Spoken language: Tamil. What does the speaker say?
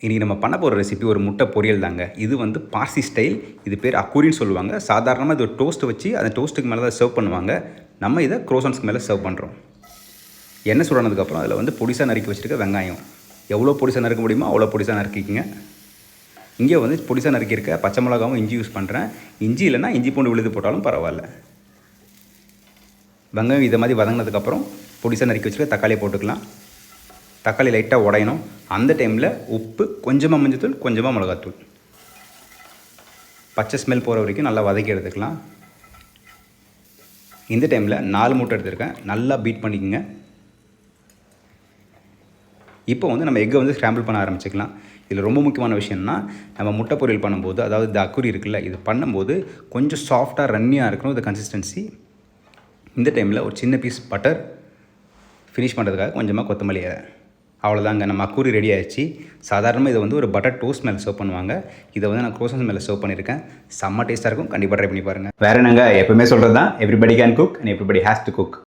இன்றைக்கி நம்ம பண்ண போகிற ரெசிபி ஒரு முட்டை பொரியல் தாங்க. இது வந்து பார்சி ஸ்டைல். இது பேர் அக்கூரின்னு சொல்லுவாங்க. சாதாரணமாக இது ஒரு டோஸ்ட்டு வச்சு அந்த டோஸ்ட்டுக்கு மேலே தான் சர்வ் பண்ணுவாங்க. நம்ம இதை க்ரோசன்ஸ்க்கு மேலே சர்வ் பண்ணுறோம். எண்ணெய் சுடானதுக்கப்புறம் அதில் வந்து பொடிசாக நறுக்கி வச்சுருக்க வெங்காயம் எவ்வளோ பொடிசாக நறுக்க முடியுமோ அவ்வளோ பொடிசாக நறுக்கிக்கிங்க. இங்கே வந்து பொடிசாக நறுக்கியிருக்க பச்சை மிளகாவும் இஞ்சி யூஸ் பண்ணுறேன். இஞ்சி இல்லைன்னா இஞ்சி பூண்டு விழுது போட்டாலும் பரவாயில்ல. வெங்காயம் இதை மாதிரி வதங்கினதுக்கப்புறம் பொடிசாக நறுக்கி வச்சுருக்க தக்காளியை போட்டுக்கலாம். தக்காளி லைட்டாக உடையணும். அந்த டைமில் உப்பு, கொஞ்சமாக மஞ்சத்தூள், கொஞ்சமாக மிளகாத்தூள், பச்சை ஸ்மெல் போகிற வரைக்கும் நல்லா வதக்கி எடுத்துக்கலாம். இந்த டைமில் 4 முட்டை எடுத்துருக்கேன். நல்லா பீட் பண்ணிக்கோங்க. இப்போ வந்து நம்ம எக்கை வந்து ஸ்க்ராம்பிள் பண்ண ஆரம்பிச்சிக்கலாம். இதில் ரொம்ப முக்கியமான விஷயம்னா, நம்ம முட்டை பொரியல் பண்ணும்போது, அதாவது இந்த அக்குரி இருக்குல்ல, இது பண்ணும்போது கொஞ்சம் சாஃப்டாக ரன்னியாக இருக்கணும் இந்த கன்சிஸ்டன்சி. இந்த டைமில் ஒரு சின்ன பீஸ் பட்டர், ஃபினிஷ் பண்ணுறதுக்காக கொஞ்சமாக கொத்தமல்லி. அவ்வளோதாங்க, நம்ம அக்கூரி ரெடி ஆகிடுச்சு. சாதாரணமாக இதை வந்து ஒரு பட்டர் டோஸ்ட் மேலே சர்வ் பண்ணுவாங்க. இதை வந்து நான் க்ரோசன்ஸ் மேலே சர்வ் பண்ணியிருக்கேன். செம்ம டேஸ்ட்டாக இருக்கும். கண்டிப்பாக ட்ரை பண்ணி பாருங்கள். வேறு என்னங்க, எப்பவுமே சொல்கிறது தான், everybody can cook and everybody has to cook.